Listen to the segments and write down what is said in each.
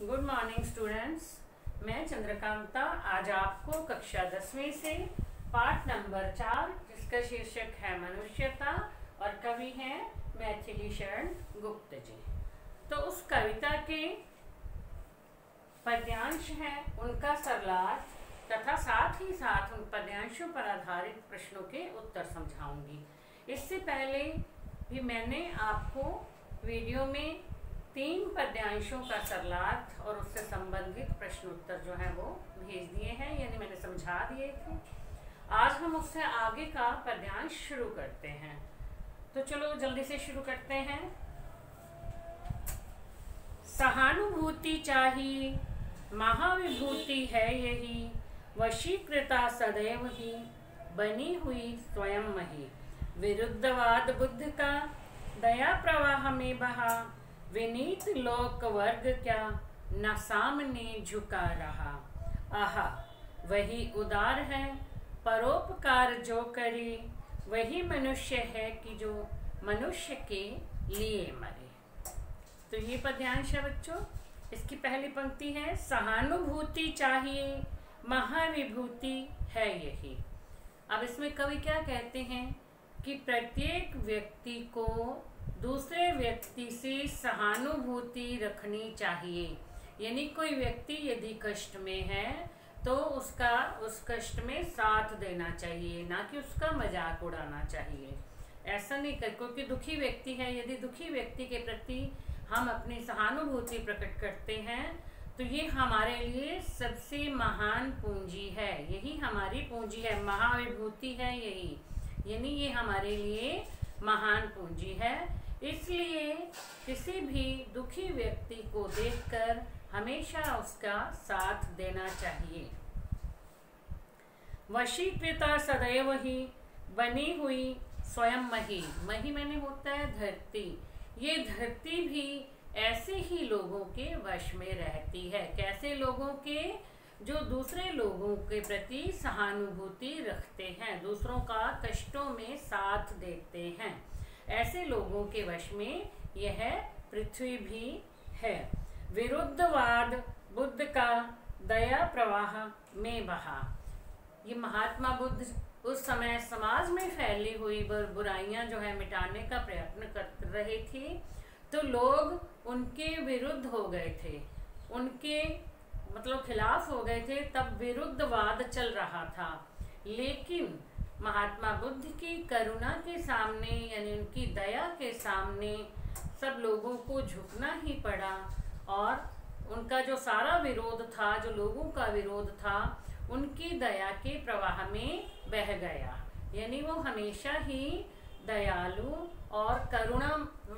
Good morning students. मैं चंद्रकांता आज आपको कक्षा 10वीं से पाठ नंबर 4 जिसका शीर्षक है मनुष्यता और कवि हैं मैथिली शरण गुप्त जी। तो उस कविता के पद्यांश हैं, उनका सरलार्थ तथा साथ ही साथ उन पद्यांशों पर आधारित प्रश्नों के उत्तर समझाऊंगी। इससे पहले भी मैंने आपको वीडियो में 3 पद्यांशों का सरलार्थ और उससे संबंधित प्रश्न उत्तर जो है वो भेज दिए हैं, यानी मैंने समझा दिए थे। आज हम उससे आगे का पद्यांश शुरू करते हैं। तो चलो जल्दी से शुरू करते हैं। सहानुभूति चाहिए महाविभूति है यही, वशीकृता सदैव ही बनी हुई स्वयं मही। विरुद्धवाद बुद्ध का दया प्रवाह में बहा, विनीत लोक वर्ग क्या न सामने झुका रहा। आहा वही उदार है परोपकार जो करे, वही मनुष्य है कि जो मनुष्य के लिए मरे। तो ये पद्यांश है बच्चों। इसकी पहली पंक्ति है सहानुभूति चाहिए महाविभूति है यही। अब इसमें कवि क्या कहते हैं कि प्रत्येक व्यक्ति को दूसरे व्यक्ति से सहानुभूति रखनी चाहिए, यानी कोई व्यक्ति यदि कष्ट में है तो उसका उस कष्ट में साथ देना चाहिए, ना कि उसका मजाक उड़ाना चाहिए। ऐसा नहीं कर, क्योंकि दुखी व्यक्ति है, यदि दुखी व्यक्ति के प्रति हम अपनी सहानुभूति प्रकट करते हैं तो ये हमारे लिए सबसे महान पूंजी है, यही हमारी पूंजी है, महाविभूति है यही, यानी ये हमारे लिए महान पूंजी है। इसलिए किसी भी दुखी व्यक्ति को देखकर हमेशा उसका साथ देना चाहिए। वशीकृता सदैव ही बनी हुई स्वयं मही। मही मैंने होता है धरती। ये धरती भी ऐसे ही लोगों के वश में रहती है। कैसे लोगों के? जो दूसरे लोगों के प्रति सहानुभूति रखते हैं, दूसरों का कष्टों में साथ देते हैं, ऐसे लोगों के वश में यह पृथ्वी भी है। विरुद्धवाद बुद्ध का दया प्रवाह में बहा। ये महात्मा बुद्ध उस समय समाज में फैली हुई बुराइयां जो है मिटाने का प्रयत्न कर रहे थे, तो लोग उनके विरुद्ध हो गए थे, उनके मतलब खिलाफ हो गए थे, तब विरुद्धवाद चल रहा था। लेकिन महात्मा बुद्ध की करुणा के सामने, यानी उनकी दया के सामने सब लोगों को झुकना ही पड़ा, और उनका जो सारा विरोध था, जो लोगों का विरोध था, उनकी दया के प्रवाह में बह गया। यानी वो हमेशा ही दयालु और करुणा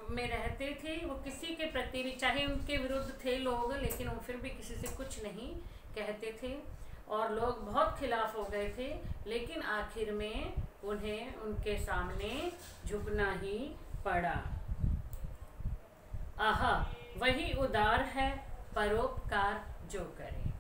में रहते थे। वो किसी के प्रति भी, चाहे उनके विरुद्ध थे लोग, लेकिन वो फिर भी किसी से कुछ नहीं कहते थे, और लोग बहुत खिलाफ हो गए थे, लेकिन आखिर में उन्हें उनके सामने झुकना ही पड़ा। आहा वही उदार है परोपकार जो करे।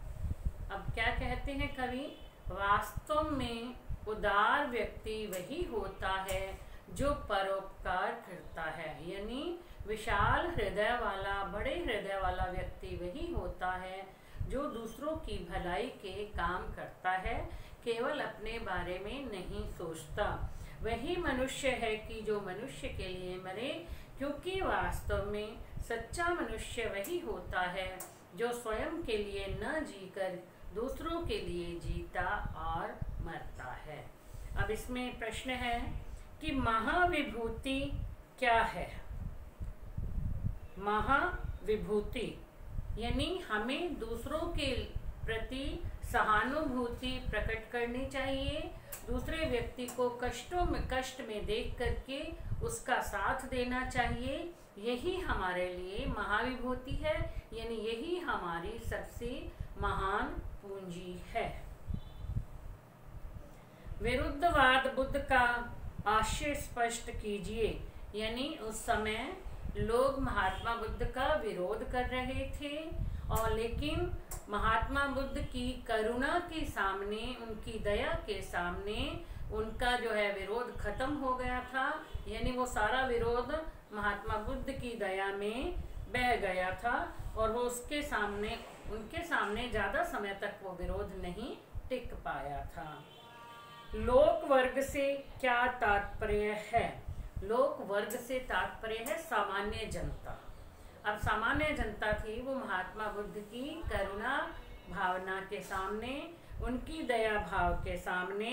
अब क्या कहते हैं कवि? वास्तव में उदार व्यक्ति वही होता है जो परोपकार करता है, यानी विशाल हृदय वाला, बड़े हृदय वाला व्यक्ति वही होता है जो दूसरों की भलाई के काम करता है, केवल अपने बारे में नहीं सोचता। वही मनुष्य है कि जो मनुष्य के लिए मरे, क्योंकि वास्तव में सच्चा मनुष्य वही होता है जो स्वयं के लिए न जीकर दूसरों के लिए जीता और मरता है। अब इसमें प्रश्न है कि महाविभूति क्या है? महाविभूति यानी हमें दूसरों के प्रति सहानुभूति प्रकट करनी चाहिए, दूसरे व्यक्ति को कष्ट में देख करके उसका साथ देना चाहिए। यही हमारे लिए महाविभूति है, यानी यही हमारी सबसे महान पूंजी है। विरुद्धवाद बुद्ध का आशय स्पष्ट कीजिए। यानी उस समय लोग महात्मा बुद्ध का विरोध कर रहे थे, और लेकिन महात्मा बुद्ध की करुणा के सामने, उनकी दया के सामने उनका जो है विरोध खत्म हो गया था। यानी वो सारा विरोध महात्मा बुद्ध की दया में बह गया था और वो उनके सामने ज़्यादा समय तक वो विरोध नहीं टिक पाया था। लोक वर्ग से क्या तात्पर्य है? लोक वर्ग से तात्पर्य है सामान्य जनता। अब सामान्य जनता थी वो महात्मा बुद्ध की करुणा भावना के सामने, उनकी दया भाव के सामने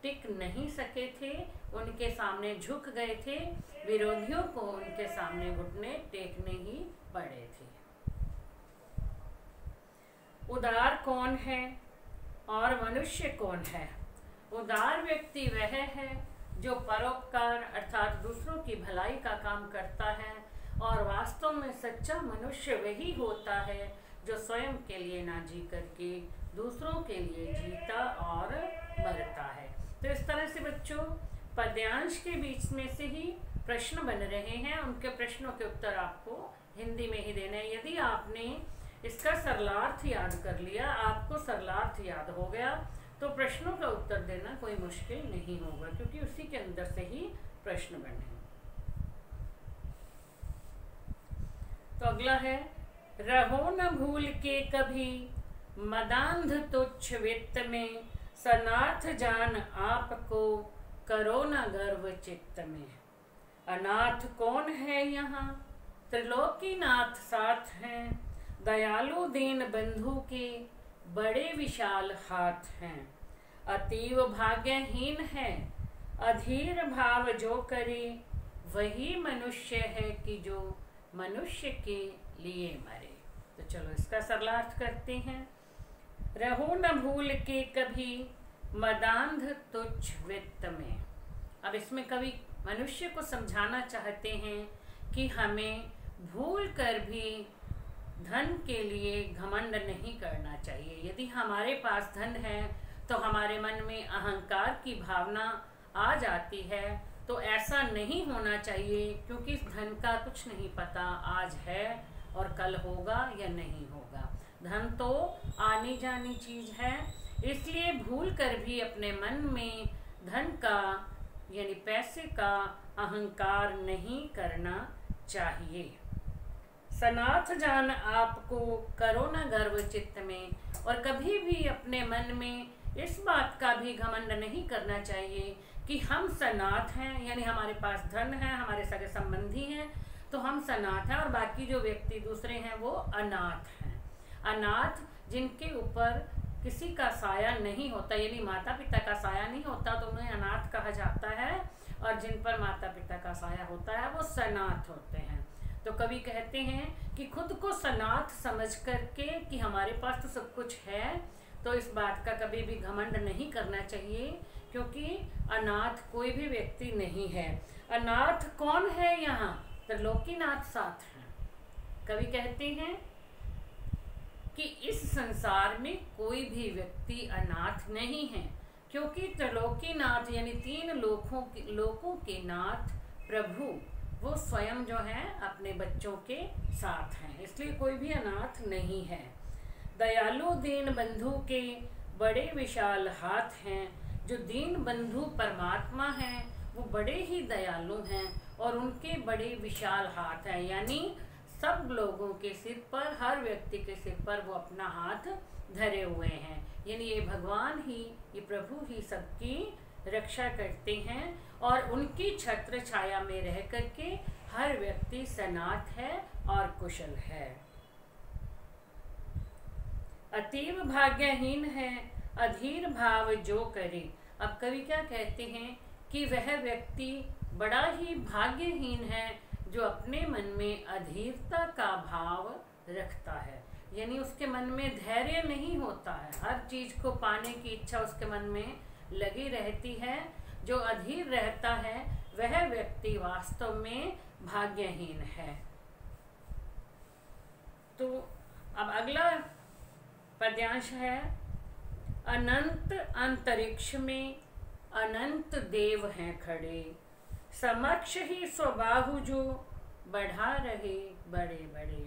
टिक नहीं सके थे, उनके सामने झुक गए थे, विरोधियों को उनके सामने घुटने टेकने ही पड़े थे। उदार कौन है और मनुष्य कौन है? उदार व्यक्ति वह है जो परोपकार अर्थात दूसरों की भलाई का काम करता है, और वास्तव में सच्चा मनुष्य वही होता है जो स्वयं के लिए ना जी करके दूसरों के लिए जीता और मरता है। तो इस तरह से बच्चों पद्यांश के बीच में से ही प्रश्न बन रहे हैं, उनके प्रश्नों के उत्तर आपको हिंदी में ही देने हैं। यदि आपने इसका सरलार्थ याद कर लिया, आपको सरलार्थ याद हो गया, तो प्रश्नों का उत्तर देना कोई मुश्किल नहीं होगा, क्योंकि उसी के अंदर से ही प्रश्न बने। तो अगला है, रहो न भूल के कभी मदांध तुच्छ वित्त में, सनाथ जान आपको करो न गर्व चित्त में। अनाथ कौन है यहाँ? त्रिलोकीनाथ साथ हैं, दयालु दीन बंधु के बड़े विशाल हाथ हैं। अतीव भाग्यहीन है, अधीर भाव जो करे, वही मनुष्य है कि जो मनुष्य के लिए मरे। तो चलो इसका सरलार्थ करते हैं। रहो न भूल के कभी मदांध तुच्छ वित्त में। अब इसमें कवि मनुष्य को समझाना चाहते हैं कि हमें भूल कर भी धन के लिए घमंड नहीं करना चाहिए। यदि हमारे पास धन है तो हमारे मन में अहंकार की भावना आ जाती है, तो ऐसा नहीं होना चाहिए, क्योंकि इस धन का कुछ नहीं पता आज है और कल होगा या नहीं होगा। धन तो आनी जानी चीज है, इसलिए भूल कर भी अपने मन में धन का यानी पैसे का अहंकार नहीं करना चाहिए। सनाथ जान आपको करो न गर्व चित्त में, और कभी भी अपने मन में इस बात का भी घमंड नहीं करना चाहिए कि हम सनाथ हैं, यानी हमारे पास धन है, हमारे सगे संबंधी हैं तो हम सनाथ हैं, और बाकी जो व्यक्ति दूसरे हैं वो अनाथ हैं। अनाथ जिनके ऊपर किसी का साया नहीं होता, यानी माता पिता का साया नहीं होता, तो उन्हें अनाथ कहा जाता है, और जिन पर माता पिता का साया होता है वो सनाथ होते हैं। तो कवि कहते हैं कि खुद को सनाथ समझ करके कि हमारे पास तो सब कुछ है, तो इस बात का कभी भी घमंड नहीं करना चाहिए, क्योंकि अनाथ कोई भी व्यक्ति नहीं है। अनाथ कौन है यहाँ? त्रिलोकीनाथ साथ हैं। कवि कहते हैं कि इस संसार में कोई भी व्यक्ति अनाथ नहीं है, क्योंकि त्रिलोकीनाथ यानी तीन लोकों के नाथ प्रभु वो स्वयं जो है अपने बच्चों के साथ हैं, इसलिए कोई भी अनाथ नहीं है। दयालु दीन बंधु के बड़े विशाल हाथ हैं। जो दीन बंधु परमात्मा हैं वो बड़े ही दयालु हैं, और उनके बड़े विशाल हाथ हैं, यानी सब लोगों के सिर पर, हर व्यक्ति के सिर पर वो अपना हाथ धरे हुए हैं, यानी ये भगवान ही, ये प्रभु ही सबकी रक्षा करते हैं, और उनकी छत्र छाया में रह करके हर व्यक्ति सनाथ है और कुशल है। अतीव भाग्यहीन है, अधीर भाव जो करे। अब कवि क्या कहते हैं कि वह व्यक्ति बड़ा ही भाग्यहीन है जो अपने मन में अधीरता का भाव रखता है, यानी उसके मन में धैर्य नहीं होता है, हर चीज को पाने की इच्छा उसके मन में लगी रहती है। जो अधीर रहता है वह व्यक्ति वास्तव में भाग्यहीन है। तो अब अगला पद्यांश है, अनंत अंतरिक्ष में अनंत देव हैं खड़े, समक्ष ही स्वबाहु जो बढ़ा रहे बड़े बड़े।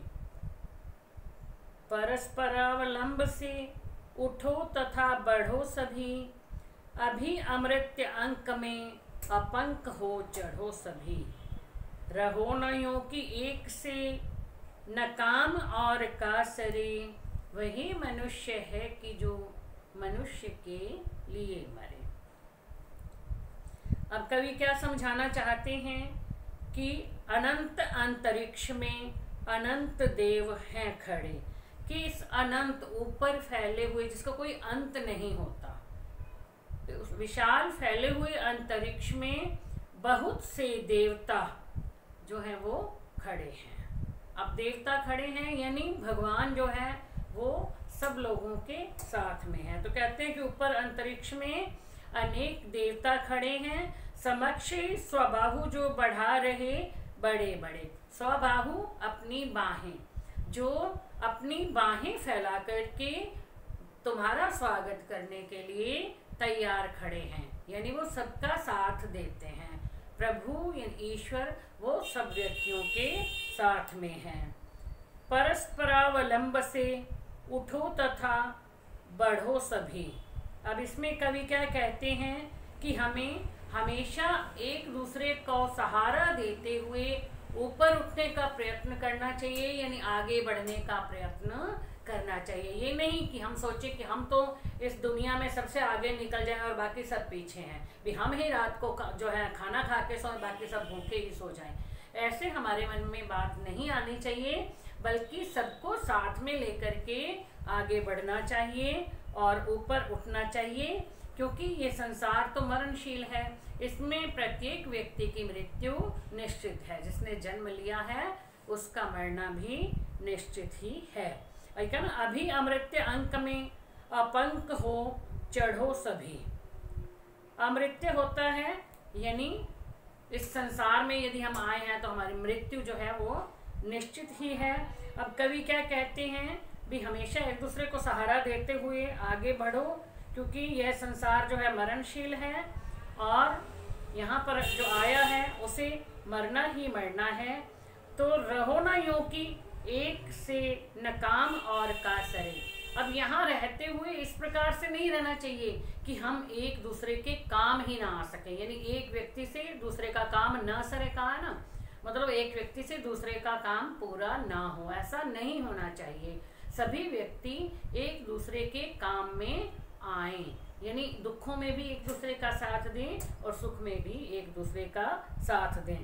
परस्परावलंब से उठो तथा बढ़ो सभी, अभी अमृत्य अंक में अपंक हो चढ़ो सभी। रहो न यों कि एक से न काम और कासरे, वही मनुष्य है कि जो मनुष्य के लिए मरे। अब कवि क्या समझाना चाहते हैं कि अनंत अंतरिक्ष में अनंत देव हैं खड़े, कि इस अनंत ऊपर फैले हुए जिसका कोई अंत नहीं होता, तो उस विशाल फैले हुए अंतरिक्ष में बहुत से देवता जो हैं वो खड़े हैं। अब देवता खड़े हैं यानी भगवान जो है वो सब लोगों के साथ में है। तो कहते हैं कि ऊपर अंतरिक्ष में अनेक देवता खड़े हैं, समक्ष स्वबाहु जो बढ़ा रहे बड़े बड़े। स्वबाहु अपनी बाहें, जो अपनी बाहें फैला करके तुम्हारा स्वागत करने के लिए तैयार खड़े हैं, यानी वो सबका साथ देते हैं। प्रभु यानी ईश्वर वो सब व्यक्तियों के साथ में हैं। परस्परावलंब से उठो तथा बढ़ो सभी। अब इसमें कवि क्या कहते हैं कि हमें हमेशा एक दूसरे को सहारा देते हुए ऊपर उठने का प्रयत्न करना चाहिए, यानी आगे बढ़ने का प्रयत्न करना चाहिए। ये नहीं कि हम सोचे कि हम तो इस दुनिया में सबसे आगे निकल जाएं और बाकी सब पीछे हैं, भी हम ही रात को जो है खाना खा के सोएं, बाकी सब भूखे ही सो जाएं। ऐसे हमारे मन में बात नहीं आनी चाहिए, बल्कि सबको साथ में लेकर के आगे बढ़ना चाहिए और ऊपर उठना चाहिए, क्योंकि ये संसार तो मरणशील है। इसमें प्रत्येक व्यक्ति की मृत्यु निश्चित है। जिसने जन्म लिया है उसका मरना भी निश्चित ही है। ना अभी अमृत्य अंक में अपंक हो चढ़ो सभी। अमृत्य होता है यानी इस संसार में यदि हम आए हैं तो हमारी मृत्यु जो है वो निश्चित ही है। अब कवि क्या कहते हैं भी हमेशा एक दूसरे को सहारा देते हुए आगे बढ़ो, क्योंकि यह संसार जो है मरणशील है और यहाँ पर जो आया है उसे मरना ही मरना है। तो रहो ना यूं कि एक से न काम और कासरे। अब यहाँ रहते हुए इस प्रकार से नहीं रहना चाहिए कि हम एक दूसरे के काम ही ना आ सके, यानी एक व्यक्ति से दूसरे का काम न सरे, कहा ना, मतलब एक व्यक्ति से दूसरे का काम पूरा ना हो, ऐसा नहीं होना चाहिए। सभी व्यक्ति एक दूसरे के काम में आए, यानी दुखों में भी एक दूसरे का साथ दें और सुख में भी एक दूसरे का साथ दें,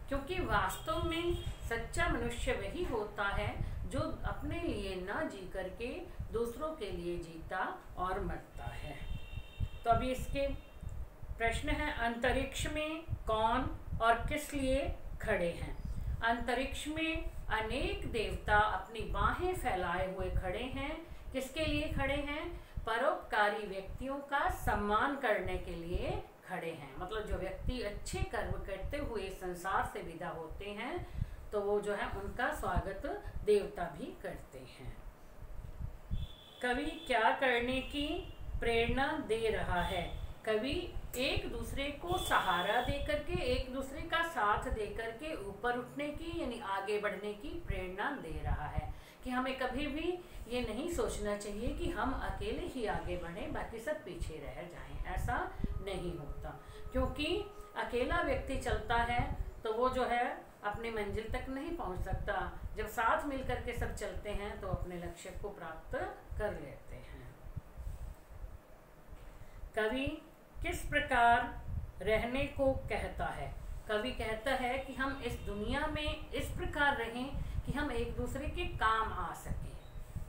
क्योंकि वास्तव में सच्चा मनुष्य वही होता है जो अपने लिए न जी करके दूसरों के लिए जीता और मरता है। तो अभी इसके प्रश्न है, अंतरिक्ष में कौन और किस लिए खड़े हैं। अंतरिक्ष में अनेक देवता अपनी बाहें फैलाए हुए खड़े हैं। किसके लिए खड़े हैं? परोपकारी व्यक्तियों का सम्मान करने के लिए खड़े हैं। मतलब जो व्यक्ति अच्छे कर्म करते हुए संसार से विदा होते हैं तो वो जो है उनका स्वागत देवता भी करते हैं। कवि क्या करने की प्रेरणा दे रहा है? कवि एक दूसरे को सहारा दे करके, एक दूसरे का साथ दे करके ऊपर उठने की यानी आगे बढ़ने की प्रेरणा दे रहा है कि हमें कभी भी ये नहीं सोचना चाहिए कि हम अकेले ही आगे बढ़ें, बाकी सब पीछे रह जाएं। ऐसा नहीं होता, क्योंकि अकेला व्यक्ति चलता है तो वो जो है अपने मंजिल तक नहीं पहुंच सकता। जब साथ मिलकर के सब चलते हैं तो अपने लक्ष्य को प्राप्त कर लेते हैं। कवि किस प्रकार रहने को कहता है? कवि कहता है कि हम इस दुनिया में इस प्रकार रहें कि हम एक दूसरे के काम आ सकें।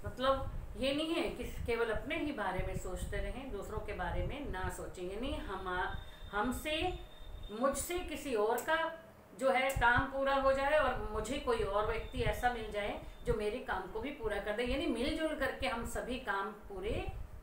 मतलब ये नहीं है कि केवल अपने ही बारे में सोचते रहें, दूसरों के बारे में ना सोचें। यानी हमसे मुझसे किसी और का जो है काम पूरा हो जाए और मुझे कोई और व्यक्ति ऐसा मिल जाए जो मेरे काम को भी पूरा कर दे, यानी मिलजुल करके हम सभी काम पूरे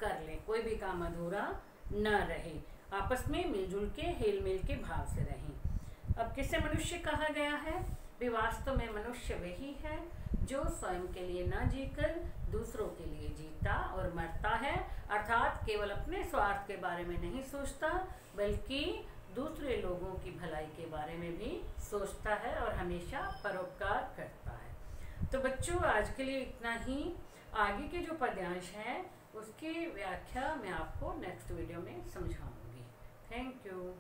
कर लें, कोई भी काम अधूरा न रहे, आपस में मिलजुल के हेल मेल के भाव से रहें। अब किसे मनुष्य कहा गया है? वास्तव में मनुष्य वही है जो स्वयं के लिए न जीकर दूसरों के लिए जीता और मरता है, अर्थात केवल अपने स्वार्थ के बारे में नहीं सोचता बल्कि दूसरे लोगों की भलाई के बारे में भी सोचता है और हमेशा परोपकार करता है। तो बच्चों आज के लिए इतना ही। आगे के जो पद्यांश हैं उसकी व्याख्या मैं आपको नेक्स्ट वीडियो में समझाऊंगी। Thank you.